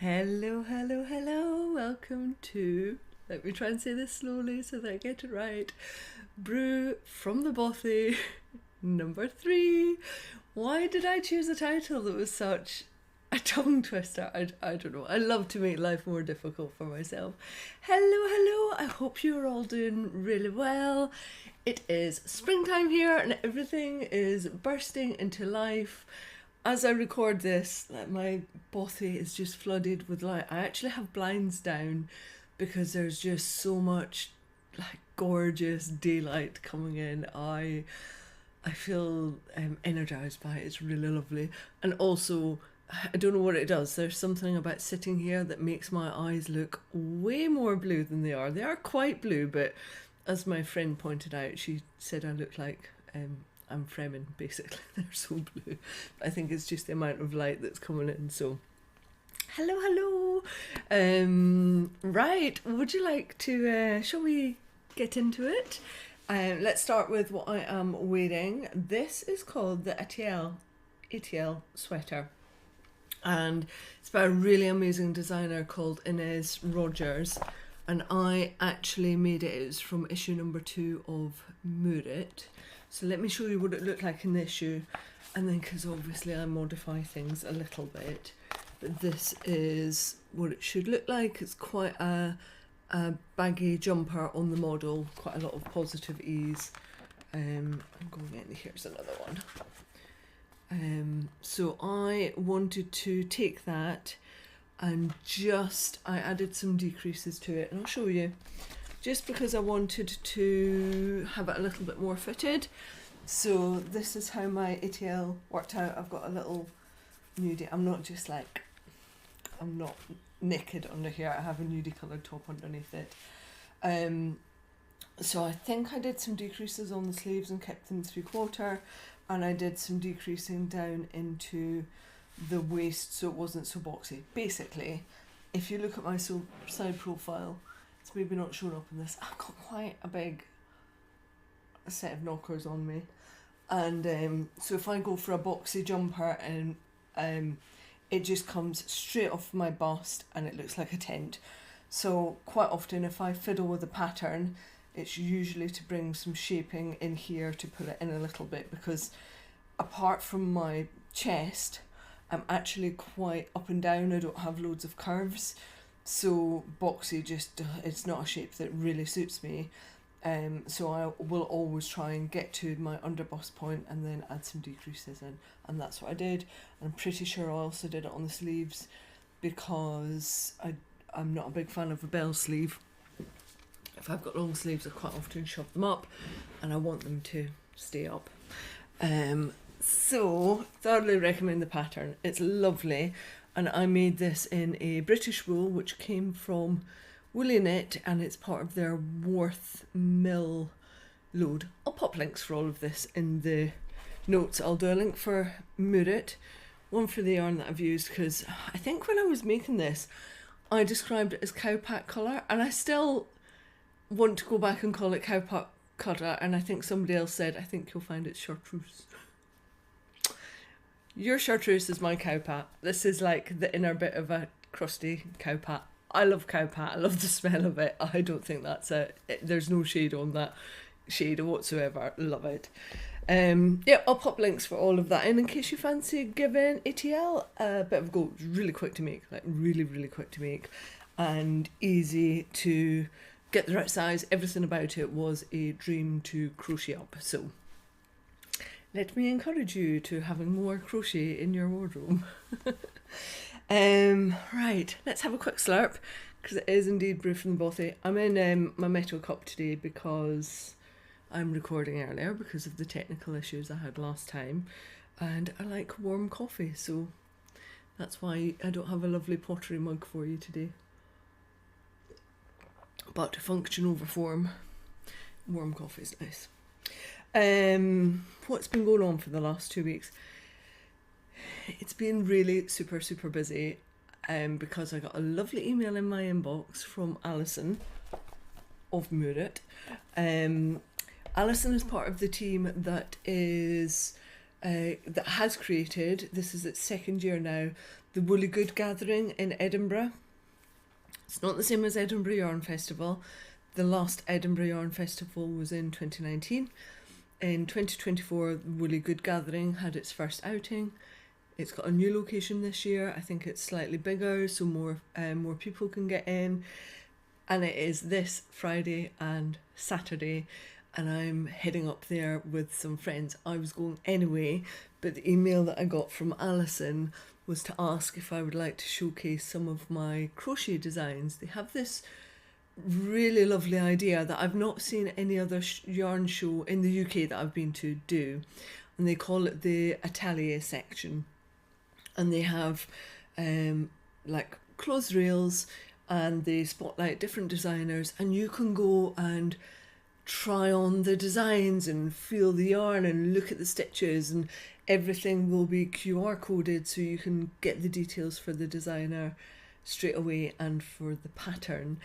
Hello, hello, hello. Welcome to, let me try and say this slowly so that I get it right. Brew from the Bothy, number 3. Why did I choose a title that was such a tongue twister? I don't know. I love to make life more difficult for myself. Hello, hello. I hope you're all doing really well. It is springtime here and everything is bursting into life. As I record this, like, my bothy is just flooded with light. I actually have blinds down because there's just so much like gorgeous daylight coming in. I feel energized by it. It's really lovely. And also, I don't know what it does. There's something about sitting here that makes my eyes look way more blue than they are. They are quite blue, but as my friend pointed out, she said I look like I'm Fremen, basically. They're so blue. I think it's just the amount of light that's coming in. So, hello. Right, would you like to, shall we get into it? Let's start with what I am wearing. This is called the Aiteall sweater. And it's by a really amazing designer called Ines Rodgers. And I actually made it. It was from issue number 2 of Moorit. So let me show you what it looked like in the issue, and then, because obviously I modify things a little bit, but this is what it should look like. It's quite a baggy jumper on the model, quite a lot of positive ease. I'm going in, here's another one. So I wanted to take that and I added some decreases to it, and I'll show you. Just because I wanted to have it a little bit more fitted. So this is how my Aiteall worked out. I've got a little nudie. I'm not naked under here. I have a nudie coloured top underneath it. So I think I did some decreases on the sleeves and kept them 3/4, and I did some decreasing down into the waist so it wasn't so boxy. Basically, if you look at my side profile, it's maybe not shown up in this. I've got quite a big set of knockers on me, and so if I go for a boxy jumper and it just comes straight off my bust and it looks like a tent. So quite often if I fiddle with a pattern, it's usually to bring some shaping in here to put it in a little bit, because apart from my chest, I'm actually quite up and down. I don't have loads of curves. So boxy it's not a shape that really suits me. So I will always try and get to my under bust point and then add some decreases in, and that's what I did. And I'm pretty sure I also did it on the sleeves, because I'm not a big fan of a bell sleeve. If I've got long sleeves, I quite often shove them up, and I want them to stay up. So thoroughly recommend the pattern. It's lovely. And I made this in a British wool, which came from Woolly Knit, and it's part of their Worth Mill load. I'll pop links for all of this in the notes. I'll do a link for Moorit, one for the yarn that I've used, because I think when I was making this, I described it as cowpack colour, and I still want to go back and call it cowpack colour, and I think somebody else said, I think you'll find it's chartreuse. Your chartreuse is my cowpat. This is like the inner bit of a crusty cowpat. I love cowpat. I love the smell of it. I don't think there's no shade on that shade whatsoever. Love it. Yeah, I'll pop links for all of that in case you fancy giving Aiteall a bit of a go. It's really quick to make, like really, really quick to make, and easy to get the right size. Everything about it was a dream to crochet up. So let me encourage you to having more crochet in your wardrobe. Right, let's have a quick slurp, because it is indeed Brew from the Bothy. I'm in my metal cup today because I'm recording earlier because of the technical issues I had last time, and I like warm coffee, so that's why I don't have a lovely pottery mug for you today. But to function over form, warm coffee is nice. What's been going on for the last 2 weeks? It's been really super busy, because I got a lovely email in my inbox from Alison of Moorit. Alison is part of the team that has created, this is its second year now, the Wolly Good Gathering in Edinburgh. It's not the same as Edinburgh Yarn Festival. The last Edinburgh Yarn Festival was in 2019. In 2024, the Wolly Good Gathering had its first outing. It's got a new location this year. I think it's slightly bigger, so more people can get in. And it is this Friday and Saturday, and I'm heading up there with some friends. I was going anyway, but the email that I got from Alison was to ask if I would like to showcase some of my crochet designs. They have this really lovely idea that I've not seen any other yarn show in the UK that I've been to do, and they call it the Aiteall section. And they have like clothes rails, and they spotlight different designers, and you can go and try on the designs and feel the yarn and look at the stitches, and everything will be QR coded so you can get the details for the designer straight away and for the pattern.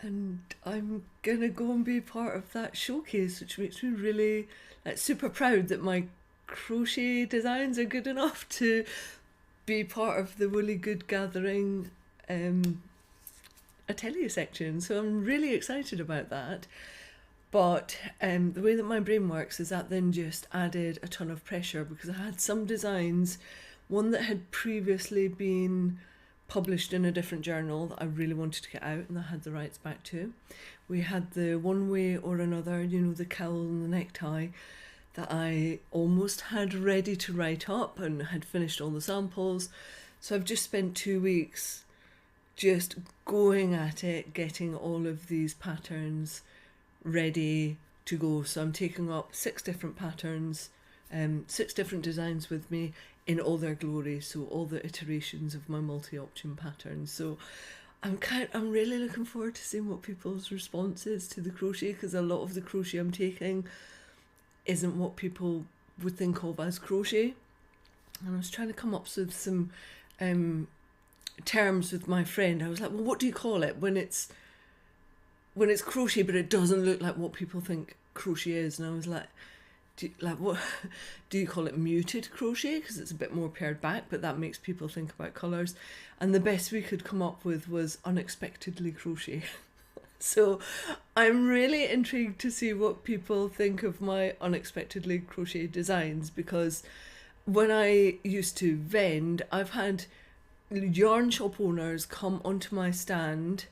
And I'm gonna go and be part of that showcase, which makes me really super proud that my crochet designs are good enough to be part of the Wolly Good Gathering Aiteall section. So I'm really excited about that. But the way that my brain works is that then just added a ton of pressure, because I had some designs, one that had previously been published in a different journal that I really wanted to get out and I had the rights back to. We had the One Way or Another, you know, the cowl and the necktie, that I almost had ready to write up and had finished all the samples. So I've just spent 2 weeks just going at it, getting all of these patterns ready to go. So I'm taking up 6 different patterns, 6 different designs with me in all their glory. So all the iterations of my multi-option patterns. So I'm really looking forward to seeing what people's response is to the crochet, because a lot of the crochet I'm taking isn't what people would think of as crochet. And I was trying to come up with some terms with my friend. I was like, well, what do you call it when it's crochet but it doesn't look like what people think crochet is? And I was like, what do you call it? Muted crochet, because it's a bit more pared back, but that makes people think about colours. And the best we could come up with was unexpectedly crochet. So I'm really intrigued to see what people think of my unexpectedly crochet designs, because when I used to vend, I've had yarn shop owners come onto my stand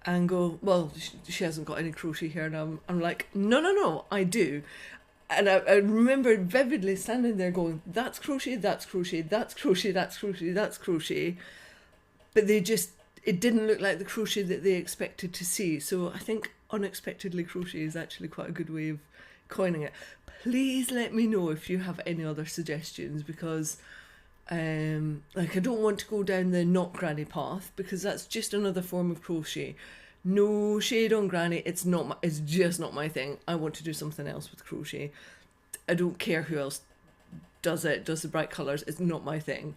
and go, well, she hasn't got any crochet here. And I'm like, no, I do. And I remember vividly standing there going, that's crochet, that's crochet, that's crochet, that's crochet, that's crochet. But it didn't look like the crochet that they expected to see. So I think unexpectedly crochet is actually quite a good way of coining it. Please let me know if you have any other suggestions, because I don't want to go down the not granny path, because that's just another form of crochet. No shade on granny, it's just not my thing. I want to do something else with crochet. I don't care who else does the bright colours, it's not my thing.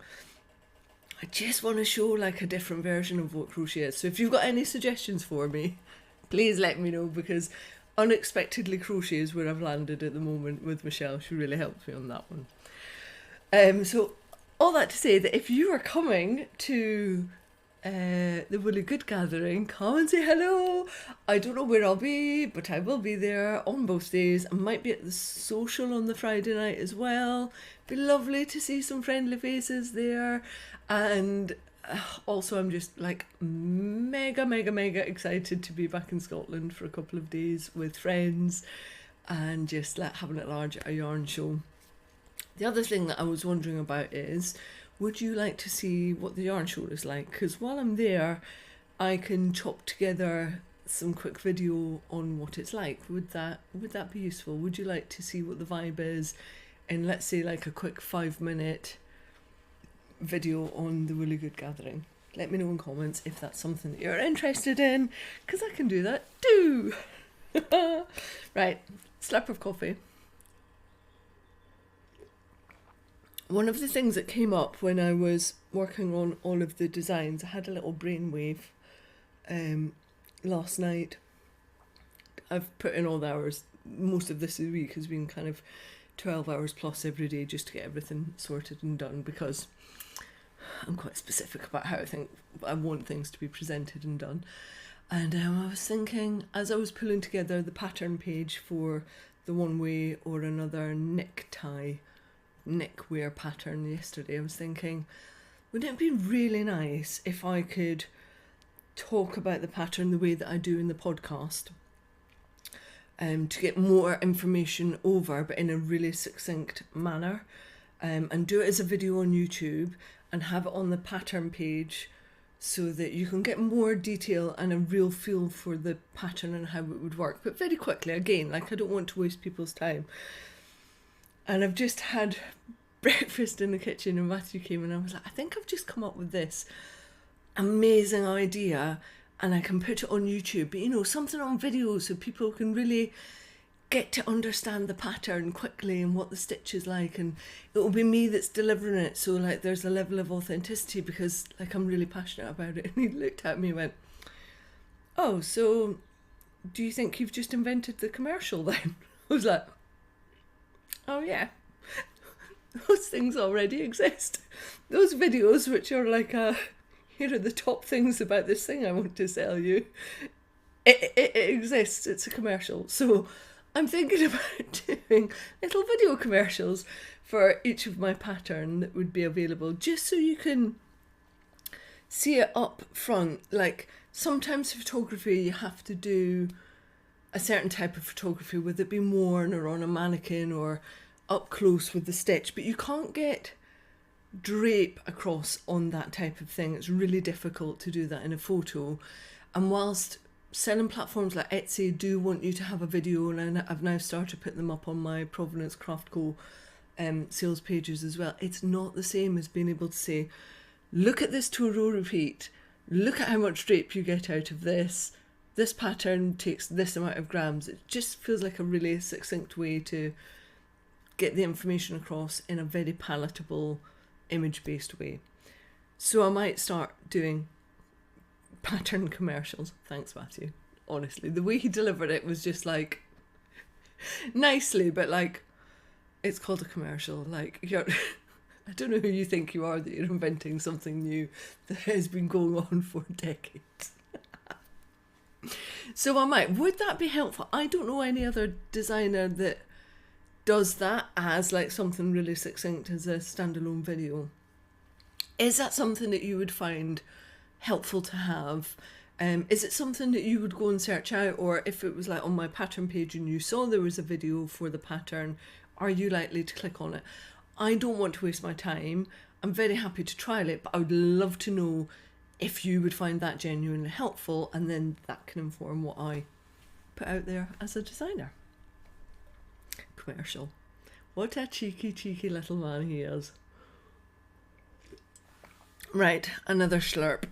I just want to show a different version of what crochet is. So if you've got any suggestions for me, please let me know, because unexpectedly crochet is where I've landed at the moment with Michelle. She really helped me on that one. So all that to say that if you are coming to the Wolly Good Gathering, come and say hello. I don't know where I'll be, but I will be there on both days. I might be at the social on the Friday night as well. Be lovely to see some friendly faces there. And also I'm just mega excited to be back in Scotland for a couple of days with friends and just having a yarn show. The other thing that I was wondering about is, would you like to see what the yarn show is like? Because while I'm there, I can chop together some quick video on what it's like. Would that be useful? Would you like to see what the vibe is in, let's say, a quick 5-minute video on the Wolly Good Gathering? Let me know in comments if that's something that you're interested in, because I can do that too. Right, slurp of coffee. One of the things that came up when I was working on all of the designs, I had a little brainwave last night. I've put in all the hours. Most of this week has been kind of 12 hours plus every day just to get everything sorted and done, because I'm quite specific about how I want things to be presented and done. And I was thinking, as I was pulling together the pattern page for the one way or another neckwear pattern yesterday, I was thinking, wouldn't it be really nice if I could talk about the pattern the way that I do in the podcast, to get more information over, but in a really succinct manner, and do it as a video on YouTube and have it on the pattern page so that you can get more detail and a real feel for the pattern and how it would work, but very quickly. Again, like, I don't want to waste people's time. And I've just had breakfast in the kitchen and Matthew came and I was like, I think I've just come up with this amazing idea and I can put it on YouTube, but you know, something on video so people can really get to understand the pattern quickly and what the stitch is like, and it will be me that's delivering it, so like there's a level of authenticity because like I'm really passionate about it. And he looked at me and went, oh, so do you think you've just invented the commercial then? I was like, oh yeah, those things already exist. Those videos which are like here are the top things about this thing I want to sell you, it exists. It's a commercial. So I'm thinking about doing little video commercials for each of my pattern that would be available, just so you can see it up front. Like, sometimes photography, you have to do a certain type of photography, whether it be worn or on a mannequin or up close with the stitch, but you can't get drape across on that type of thing. It's really difficult to do that in a photo. And whilst selling platforms like Etsy do want you to have a video, and I've now started putting them up on my Provenance Craft Co sales pages as well, it's not the same as being able to say, look at this 2-row repeat, look at how much drape you get out of this pattern takes this amount of grams. It just feels like a really succinct way to get the information across in a very palatable, image-based way. So I might start doing pattern commercials. Thanks, Matthew. Honestly, the way he delivered it was just like nicely, but like, it's called a commercial. Like, I don't know who you think you are that you're inventing something new that has been going on for decades. So I might. Would that be helpful? I don't know any other designer that does that as like something really succinct as a standalone video. Is that something that you would find helpful to have? Is it something that you would go and search out, or if it was like on my pattern page and you saw there was a video for the pattern, are you likely to click on it? I don't want to waste my time. I'm very happy to trial it, but I would love to know if you would find that genuinely helpful, and then that can inform what I put out there as a designer. Commercial. What a cheeky little man he is. Right, another slurp.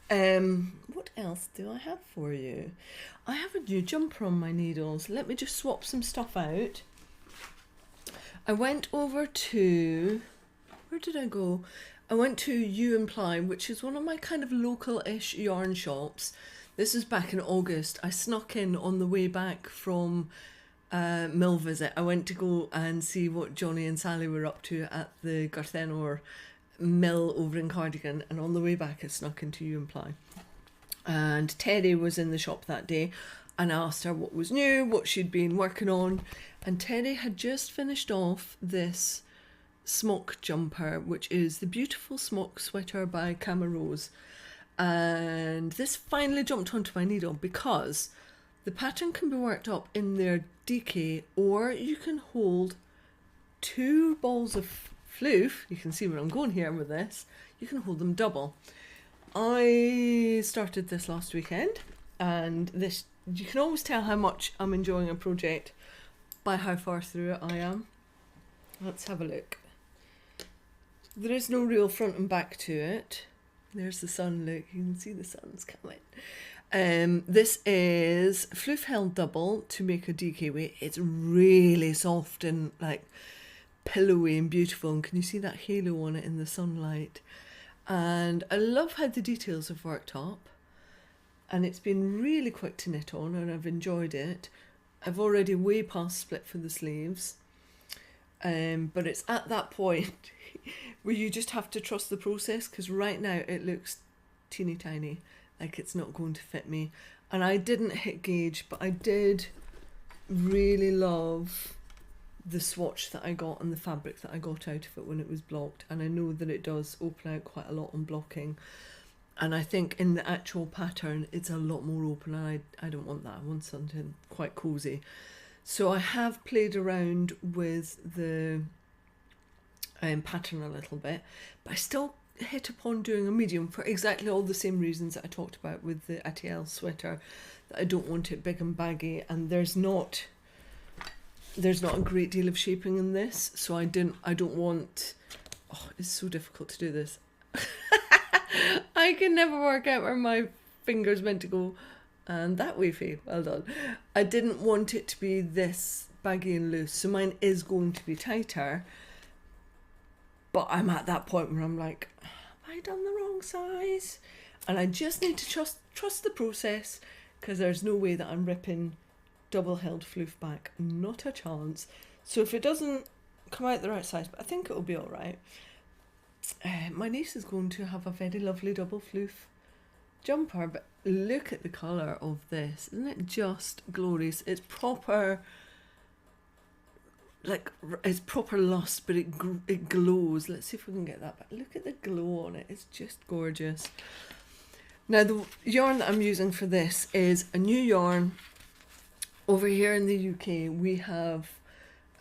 What else do I have for you? I have a new jumper on my needles. Let me just swap some stuff out. I went over to... where did I go? I went to You Imply, which is one of my kind of local-ish yarn shops. This was back in August. I snuck in on the way back from mill visit. I went to go and see what Johnny and Sally were up to at the Garthenor mill over in Cardigan, and on the way back I snuck into You Imply. And Terry was in the shop that day, and I asked her what was new, what she'd been working on, and Terry had just finished off this Smock jumper, which is the beautiful Smock sweater by Camarose. And this finally jumped onto my needle because the pattern can be worked up in their DK, or you can hold 2 balls of floof. You can see where I'm going here with this. You can hold them double. I started this last weekend, and this, you can always tell how much I'm enjoying a project by how far through it I am. Let's have a look. There is no real front and back to it. There's the sun, look, you can see the sun's coming. This is Floof held double to make a DK weight. It's really soft and like pillowy and beautiful, and can you see that halo on it in the sunlight? And I love how the details have worked up, and it's been really quick to knit on, and I've enjoyed it. I've already way past split for the sleeves, But it's at that point where you just have to trust the process, because right now it looks teeny tiny, like it's not going to fit me. And I didn't hit gauge, but I did really love the swatch that I got and the fabric that I got out of it when it was blocked. And I know that it does open out quite a lot on blocking. And I think in the actual pattern, it's a lot more open. And I don't want that. I want something quite cosy. So I have played around with the pattern a little bit, but I still hit upon doing a medium for exactly all the same reasons that I talked about with the Aiteall sweater, that I don't want it big and baggy, and there's not a great deal of shaping in this, so I don't want, oh, it's so difficult to do this. I can never work out where my finger's meant to go, and that wavy, well done. I didn't want it to be this baggy and loose, so mine is going to be tighter. But I'm at that point where I'm like, have I done the wrong size? And I just need to trust the process, because there's no way that I'm ripping double-held floof back. Not a chance. So if it doesn't come out the right size, but I think it'll be all right. My niece is going to have a very lovely double floof jumper, but look at the colour of this. Isn't it just glorious? It's proper... like, it's proper lush, but it glows. Let's see if we can get that back. Look at the glow on it. It's just gorgeous. Now, the yarn that I'm using for this is a new yarn. Over here in the UK, we have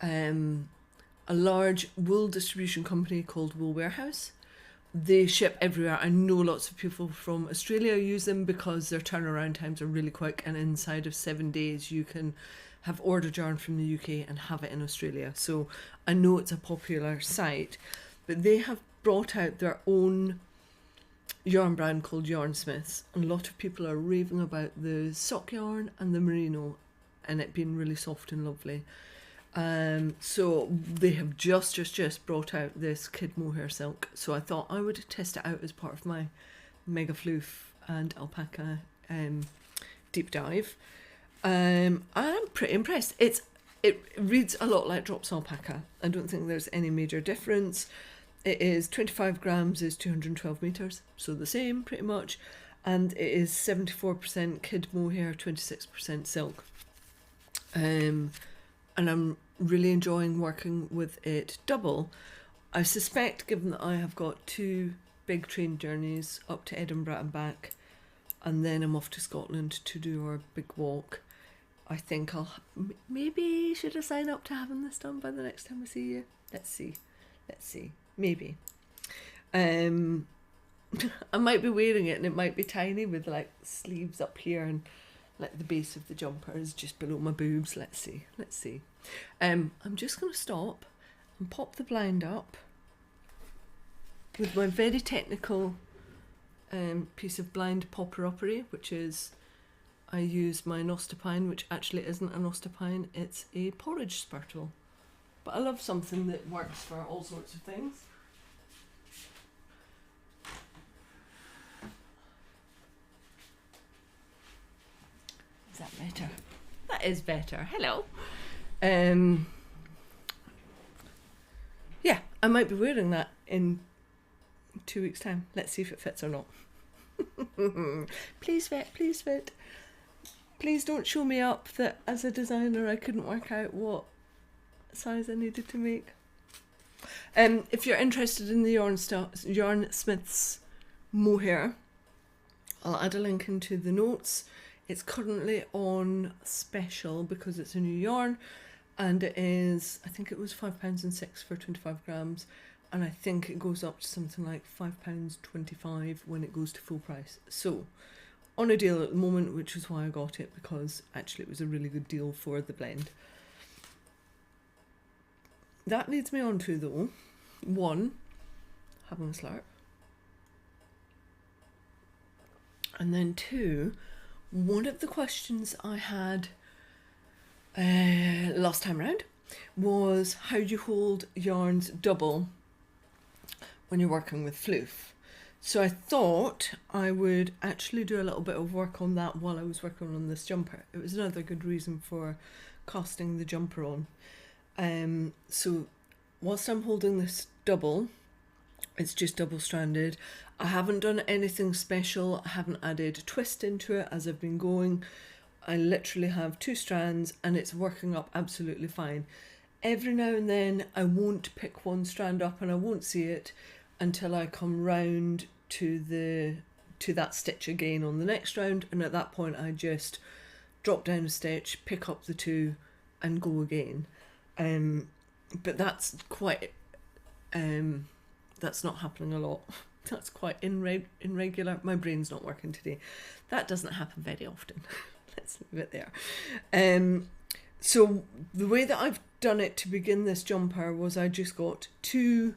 a large wool distribution company called Wool Warehouse. They ship everywhere. I know lots of people from Australia use them because their turnaround times are really quick, and inside of 7 days you can have ordered yarn from the UK and have it in Australia. So I know it's a popular site, but they have brought out their own yarn brand called Yarn Smiths, and a lot of people are raving about the sock yarn and the merino and it being really soft and lovely. So they have just brought out this kid mohair silk, so I thought I would test it out as part of my mega floof and alpaca deep dive. I'm pretty impressed. It reads a lot like Drops Alpaca. I don't think there's any major difference. It is 25 grams is 212 meters, so the same pretty much, and it is 74% kid mohair, 26% silk. And I'm really enjoying working with it double. I suspect, given that I have got 2 big train journeys up to Edinburgh and back, and then I'm off to Scotland to do our big walk, I think I'll maybe should I sign up to having this done by the next time I see you. Let's see, maybe. I might be wearing it and it might be tiny with like sleeves up here, and like the base of the jumper is just below my boobs. Let's see. I'm just going to stop and pop the blind up with my very technical piece of blind popper-uppery, which is, I use my nostopine, which actually isn't a nostopine, it's a porridge spurtle. But I love something that works for all sorts of things. Is that better? That is better. Hello. Yeah, I might be wearing that in 2 weeks' time. Let's see if it fits or not. Please fit, please fit. Please don't show me up that as a designer I couldn't work out what size I needed to make. If you're interested in the Yarn Smiths mohair, I'll add a link into the notes. It's currently on special because it's a new yarn, and it is, I think it was £5.06 for 25 grams, and I think it goes up to something like £5.25 when it goes to full price. So on a deal at the moment, which is why I got it, because actually it was a really good deal for the blend. That leads me on to, though, 1, having a slurp, and then 2, one of the questions I had last time round was how you hold yarns double when you're working with floof. So I thought I would actually do a little bit of work on that while I was working on this jumper. It was another good reason for casting the jumper on. So whilst I'm holding this double, it's just double stranded. I haven't done anything special. I haven't added a twist into it as I've been going. I literally have 2 strands and it's working up absolutely fine. Every now and then I won't pick one strand up and I won't see it until I come round to that stitch again on the next round, and at that point I just drop down a stitch, pick up the 2 and go again. But that's quite that's not happening a lot. That's quite irregular. My brain's not working today. That doesn't happen very often. Let's leave it there. So the way that I've done it to begin this jumper was I just got 2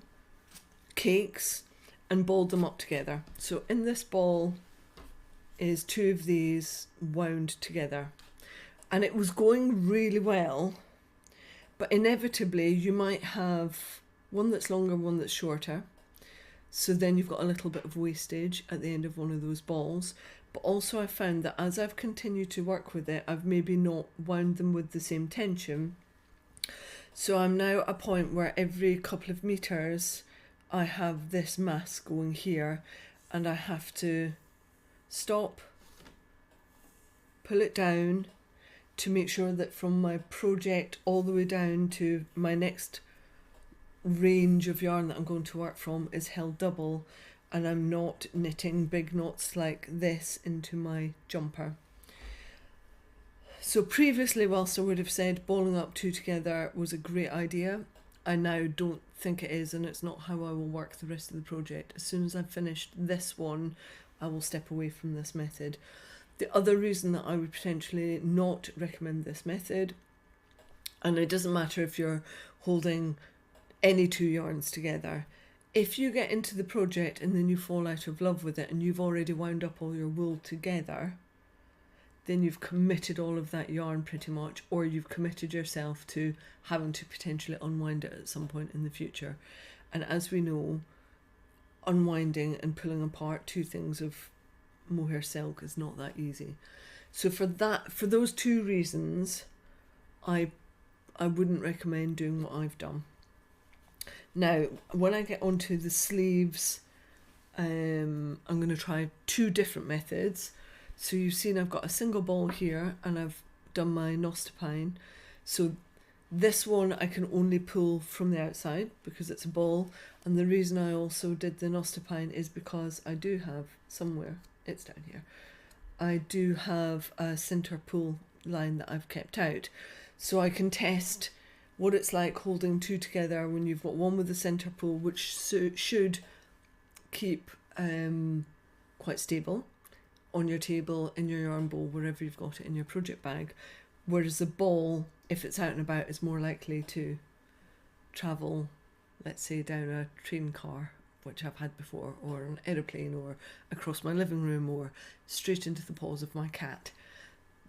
cakes and balled them up together. So in this ball is 2 of these wound together, and it was going really well, but inevitably you might have one that's longer, one that's shorter, so then you've got a little bit of wastage at the end of one of those balls. But also I found that as I've continued to work with it, I've maybe not wound them with the same tension. So I'm now at a point where every couple of meters I have this mass going here, and I have to stop, pull it down to make sure that from my project all the way down to my next range of yarn that I'm going to work from is held double, and I'm not knitting big knots like this into my jumper. So previously, whilst I would have said balling up 2 together was a great idea, I now don't think it is, and it's not how I will work the rest of the project. As soon as I've finished this one, I will step away from this method. The other reason that I would potentially not recommend this method, and it doesn't matter if you're holding any 2 yarns together, if you get into the project and then you fall out of love with it and you've already wound up all your wool together, then you've committed all of that yarn pretty much, or you've committed yourself to having to potentially unwind it at some point in the future. And as we know, unwinding and pulling apart 2 things of mohair silk is not that easy. So for those 2 reasons, I wouldn't recommend doing what I've done. Now, when I get onto the sleeves, I'm going to try 2 different methods. So you've seen I've got a single ball here and I've done my nostopine. So this one I can only pull from the outside because it's a ball, and the reason I also did the nostopine is because I do have somewhere, it's down here, I do have a centre pull line that I've kept out. So I can test what it's like holding 2 together when you've got one with a centre pull, which should keep quite stable on your table, in your yarn bowl, wherever you've got it in your project bag, whereas the ball, if it's out and about, is more likely to travel, let's say, down a train car, which I've had before, or an aeroplane, or across my living room, or straight into the paws of my cat.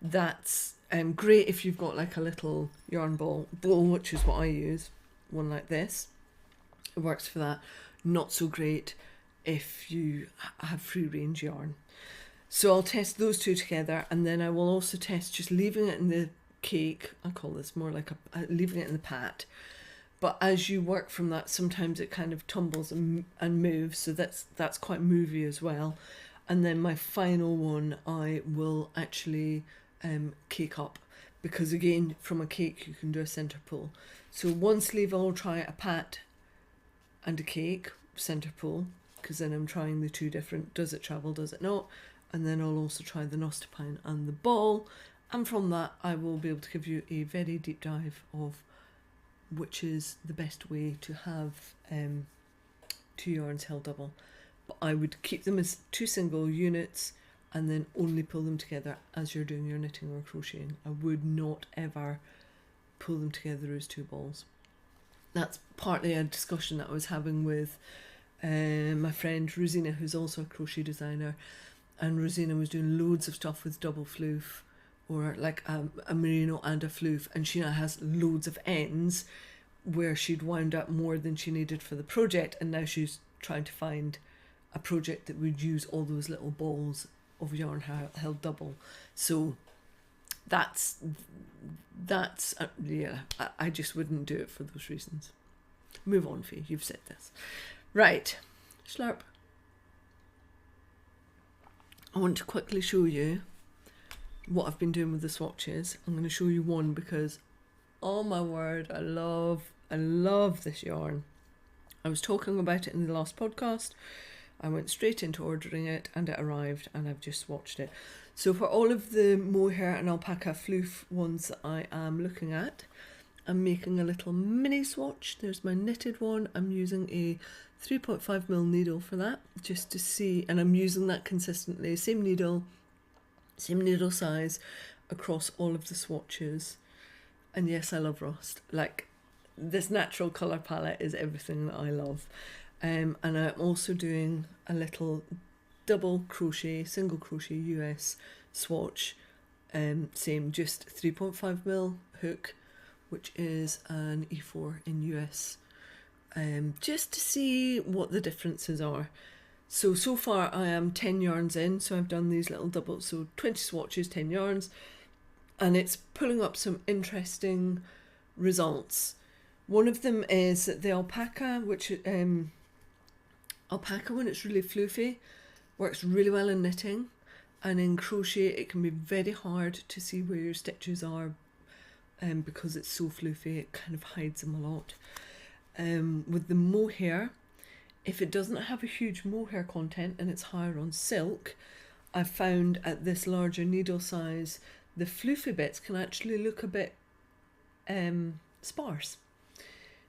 That's great if you've got like a little yarn bowl, which is what I use, one like this. It works for that. Not so great if you have free range yarn. So I'll test those 2 together, and then I will also test just leaving it in the cake. I call this more like leaving it in the pat. But as you work from that, sometimes it kind of tumbles and moves, so that's quite movie as well. And then my final one I will actually cake up, because again, from a cake you can do a centre pull. So one sleeve I'll try a pat and a cake centre pull, because then I'm trying the 2 different, does it travel, does it not? And then I'll also try the nostopine and the ball, and from that I will be able to give you a very deep dive of which is the best way to have 2 yarns held double. But I would keep them as 2 single units and then only pull them together as you're doing your knitting or crocheting. I would not ever pull them together as 2 balls. That's partly a discussion that I was having with my friend Rosina, who's also a crochet designer, and Rosina was doing loads of stuff with double floof, or like a merino and a floof, and she now has loads of ends where she'd wound up more than she needed for the project, and now she's trying to find a project that would use all those little balls of yarn held double. So that's yeah, I just wouldn't do it for those reasons. Move on, Fee, you've said this. Right, slurp. I want to quickly show you what I've been doing with the swatches. I'm going to show you one because, oh my word, I love this yarn. I was talking about it in the last podcast. I went straight into ordering it and it arrived and I've just swatched it. So for all of the mohair and alpaca floof ones that I am looking at, I'm making a little mini swatch. There's my knitted one. I'm using a 3.5mm needle for that, just to see, and I'm using that consistently, same needle size across all of the swatches. And yes, I love rust. Like, this natural colour palette is everything that I love. And I'm also doing a little double crochet, single crochet US swatch, same, just 3.5mm hook, which is an E4 in US, just to see what the differences are. So far I am 10 yarns in, so I've done these little doubles, so 20 swatches, 10 yarns, and it's pulling up some interesting results. One of them is the alpaca, which alpaca, when it's really floofy, works really well in knitting, and in crochet it can be very hard to see where your stitches are, because it's so floofy, it kind of hides them a lot. With the mohair, if it doesn't have a huge mohair content and it's higher on silk, I've found at this larger needle size, the floofy bits can actually look a bit sparse,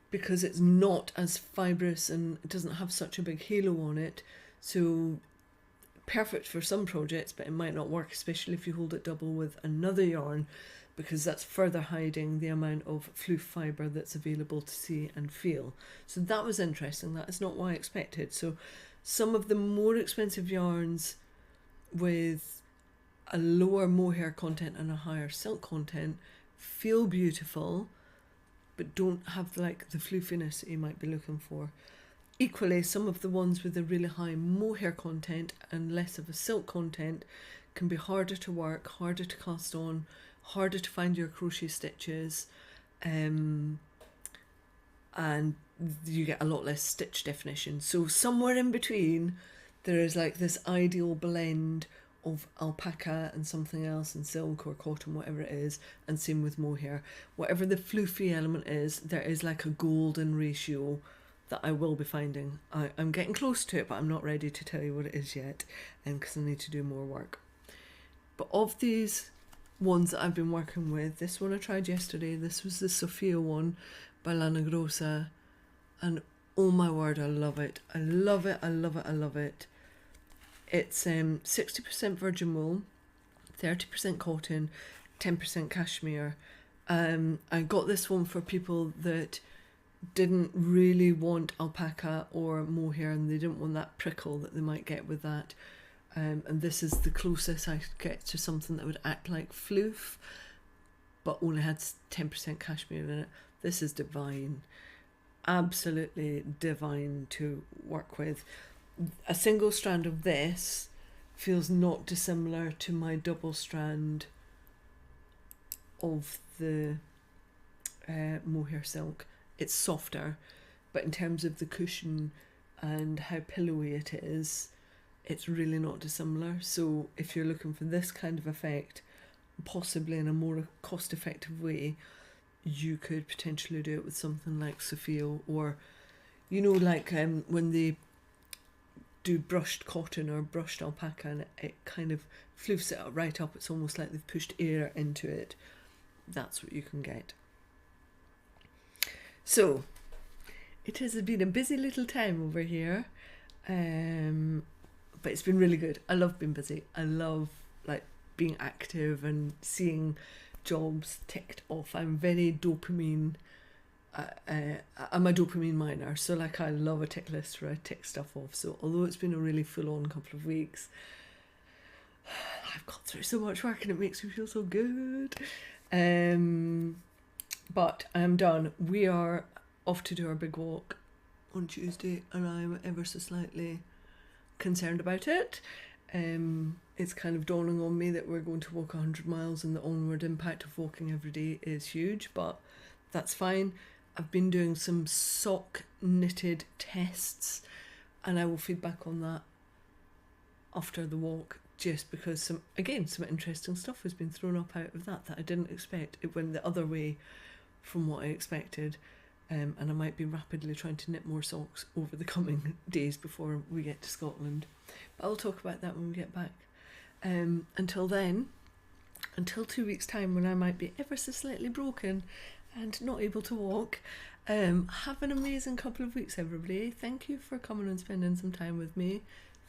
because it's not as fibrous and it doesn't have such a big halo on it. So perfect for some projects, but it might not work, especially if you hold it double with another yarn, because that's further hiding the amount of floof fibre that's available to see and feel. So that was interesting. That is not what I expected. So some of the more expensive yarns with a lower mohair content and a higher silk content feel beautiful, but don't have like the floofiness that you might be looking for. Equally, some of the ones with a really high mohair content and less of a silk content can be harder to work, harder to cast on, harder to find your crochet stitches, and you get a lot less stitch definition. So somewhere in between, there is like this ideal blend of alpaca and something else, and silk or cotton, whatever it is, and same with mohair. Whatever the floofy element is, there is like a golden ratio that I will be finding. I'm getting close to it, but I'm not ready to tell you what it is yet, because I need to do more work. But of these ones that I've been working with, this one I tried yesterday. This was the Sophia one by Lana Grossa, and oh my word, I love it. I love it, I love it, I love it. It's 60% virgin wool, 30% cotton, 10% cashmere. I got this one for people that didn't really want alpaca or mohair, and they didn't want that prickle that they might get with that. And this is the closest I could get to something that would act like floof, but only had 10% cashmere in it. This is divine. Absolutely divine to work with. A single strand of this feels not dissimilar to my double strand of the mohair silk. It's softer, but in terms of the cushion and how pillowy it is, it's really not dissimilar. So if you're looking for this kind of effect, possibly in a more cost-effective way, you could potentially do it with something like Sophia, or, you know, like when they do brushed cotton or brushed alpaca, and it kind of floofs it up right up. It's almost like they've pushed air into it. That's what you can get. So it has been a busy little time over here, but it's been really good. I love being busy. I love like being active and seeing jobs ticked off. I'm very dopamine. I'm a dopamine miner, so like I love a tick list where I tick stuff off. So although it's been a really full-on couple of weeks, I've got through so much work and it makes me feel so good. But I'm done. We are off to do our big walk on Tuesday, and I'm ever so slightly concerned about it. It's kind of dawning on me that we're going to walk 100 miles, and the onward impact of walking every day is huge, but that's fine. I've been doing some sock knitted tests, and I will feed back on that after the walk, just because some interesting stuff has been thrown up out of that I didn't expect. It went the other way from what I expected, and I might be rapidly trying to knit more socks over the coming days before we get to Scotland. But I'll talk about that when we get back. Until then, until 2 weeks' time, when I might be ever so slightly broken and not able to walk, have an amazing couple of weeks, everybody. Thank you for coming and spending some time with me.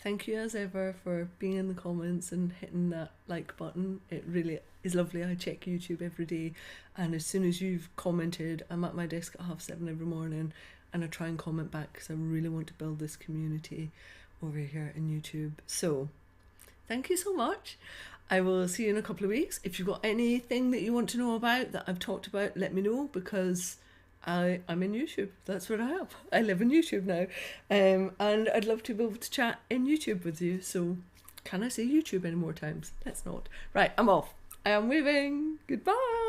Thank you as ever for being in the comments and hitting that like button. It really is lovely. I check YouTube every day, and as soon as you've commented, I'm at my desk at 7:30 every morning, and I try and comment back because I really want to build this community over here in YouTube. So thank you so much. I will see you in a couple of weeks. If you've got anything that you want to know about that I've talked about, let me know, because I'm in YouTube. That's what I am. I live in YouTube now. And I'd love to be able to chat in YouTube with you. So can I say YouTube any more times? Let's not. Right, I'm off. I am waving. Goodbye.